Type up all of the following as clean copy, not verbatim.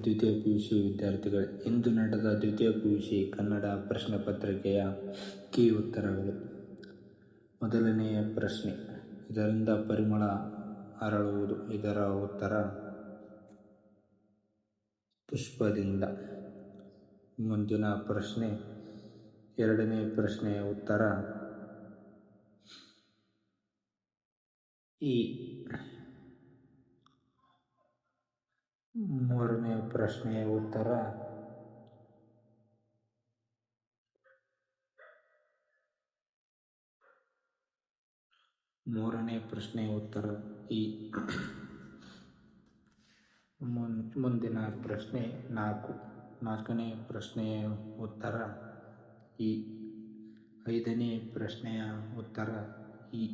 ದ್ವಿತೀಯ PUC ವಿದ್ಯಾರ್ಥಿಗಳು, ಇಂದು ನಡೆದ ದ್ವಿತೀಯ PUC ಕನ್ನಡ ಪ್ರಶ್ನೆ ಪತ್ರಿಕೆಯ ಕೀ ಉತ್ತರಗಳು. ಮೊದಲನೆಯ ಪ್ರಶ್ನೆ, ಇದರಿಂದ ಪರಿಮಳ ಅರಳುವುದು. ಇದರ ಉತ್ತರ ಪುಷ್ಪದಿಂದ. ಮುಂದಿನ ಪ್ರಶ್ನೆ, ಎರಡನೇ ಪ್ರಶ್ನೆಯ ಉತ್ತರ ಈ. ಮೂರನೇ ಪ್ರಶ್ನೆಯ ಉತ್ತರ ಈ. ಮುಂದಿನ ಪ್ರಶ್ನೆ 4. ನಾಲ್ಕನೇ ಪ್ರಶ್ನೆಯ ಉತ್ತರ ಈ. ಐದನೇ ಪ್ರಶ್ನೆಯ ಉತ್ತರ ಈ.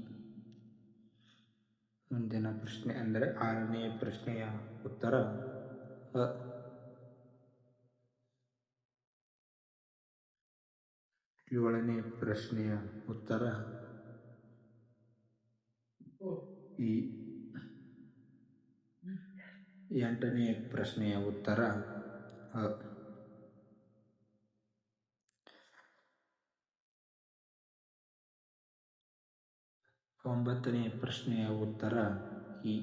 ಮುಂದಿನ ಪ್ರಶ್ನೆ ಅಂದರೆ ಆರನೇ ಪ್ರಶ್ನೆಯ ಉತ್ತರ ಅ. ಏಳನೇ ಪ್ರಶ್ನೆಯ ಉತ್ತರ ಈ. ಎಂಟನೇ ಪ್ರಶ್ನೆಯ ಉತ್ತರ ಅ. ಒಂಬತ್ತನೇ ಪ್ರಶ್ನೆಯ ಉತ್ತರ ಈ.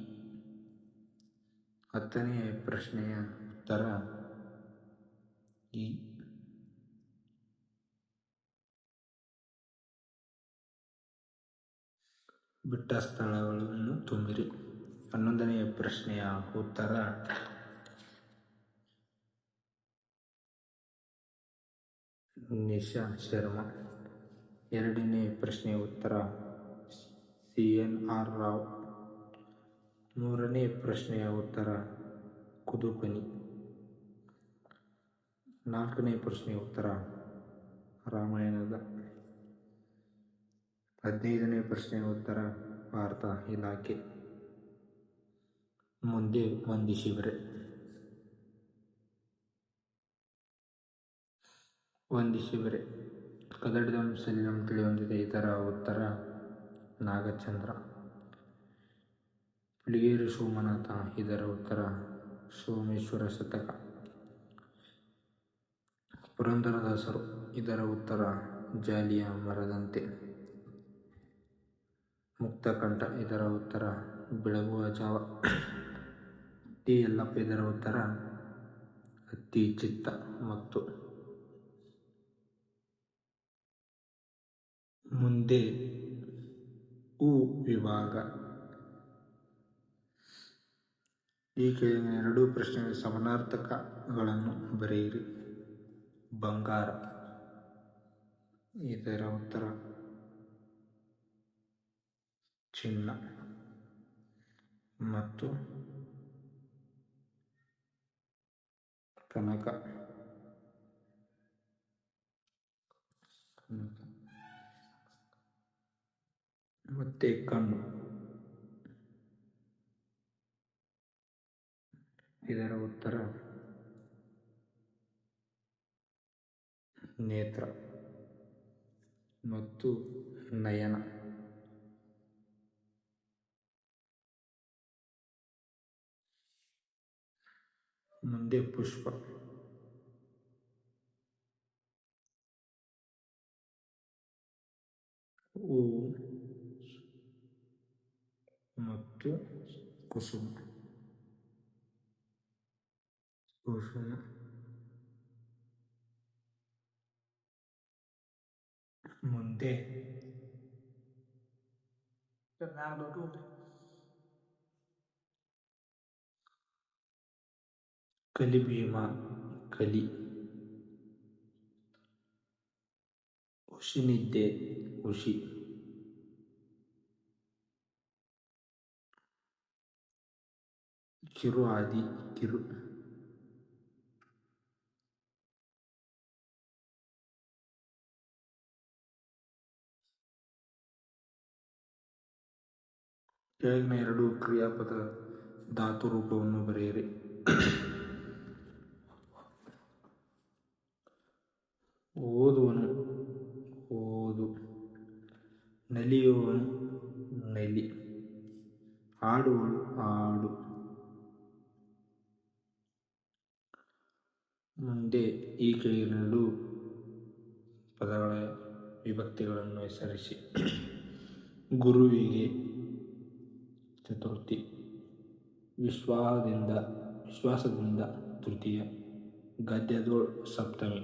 ಹತ್ತನೇ ಪ್ರಶ್ನೆಯ ಉತ್ತರ ಈ. ಬಿಟ್ಟ ಸ್ಥಳಗಳನ್ನು ತುಂಬಿರಿ. 11ನೇ ಪ್ರಶ್ನೆಯ ಉತ್ತರ ನಿಶಾ ಶರ್ಮಾ. 2ನೇ ಪ್ರಶ್ನೆಯ ಉತ್ತರ CNR ರಾವ್. 3ನೇ ಪ್ರಶ್ನೆಯ ಉತ್ತರ ಕುದುಪನಿ. 4ನೇ ಪ್ರಶ್ನೆಯ ಉತ್ತರ ರಾಮಾಯಣದ. 15ನೇ ಪ್ರಶ್ನೆಯ ಉತ್ತರ ವಾರ್ತಾ ಇಲಾಖೆ. ಮುಂದೆ ವಂದಿಸಿದರೆ. ಕದಡಿದಂ ಸಲಿಲಂ ತಿಳಿಯೊಂದಿದೆ. ಇದರ ಉತ್ತರ ನಾಗಚಂದ್ರ. ಹುಲಿಗೇರಿ ಸೋಮನಾಥ. ಇದರ ಉತ್ತರ ಸೋಮೇಶ್ವರ ಶತಕ. ಪುರಂದರದಾಸರು. ಇದರ ಉತ್ತರ ಜಾಲಿಯ ಮರದಂತೆ. ಮುಕ್ತಕಂಠ. ಇದರ ಉತ್ತರ ಬೆಳಗುವ ಜಾವ. ಟಿ. ಯಲ್ಲಪ್ಪ. ಇದರ ಉತ್ತರ ಹತ್ತಿ ಚಿತ್ತ ಮತ್ತು. ಮುಂದೆ ಉ ವಿಭಾಗ. ಈ ಕೆಳಗಿನ ಎರಡೂ ಪ್ರಶ್ನೆಗಳ ಸಮಾನಾರ್ಥಕಗಳನ್ನು ಬರೆಯಿರಿ. ಬಂಗಾರ. ಇದರ ಉತ್ತರ ಚಿನ್ನ ಮತ್ತು ಕನಕ. ಮತ್ತೆ ಕಣ್ಣು. ಇದರ ಉತ್ತರ ನೇತ್ರ ಮತ್ತು ನಯನ. ಮುಂದೆ ಪುಷ್ಪ. ಹೂ ಮತ್ತು ಕುಸುಮ. ಮುಂದೆ ಕಲಿಭೀಮ. ಕಲಿ. ಹುಸಿನಿದ್ದೆ. ಹುಸಿ. ಕಿರು ಆದಿ. ಕಿರು. ಕೆಳಗಿನ ಎರಡು ಕ್ರಿಯಾಪದ ಧಾತು ರೂಪವನ್ನು ಬರೆಯಿರಿ. ಓದುವನು. ಓದು. ನಲಿಯುವವನು. ನಲಿ. ಆಡುವಳು. ಆಡು. ಮುಂದೆ ಈ ಕೆಳಗಿನ ಪದಗಳ ವಿಭಕ್ತಿಗಳನ್ನು ಹೆಸರಿಸಿ. ಗುರುವಿಗೆ ಚತುರ್ಥಿ, ವಿಶ್ವಾಸದಿಂದ ತೃತೀಯ, ಗದ್ಯದೋಳ್ ಸಪ್ತಮಿ.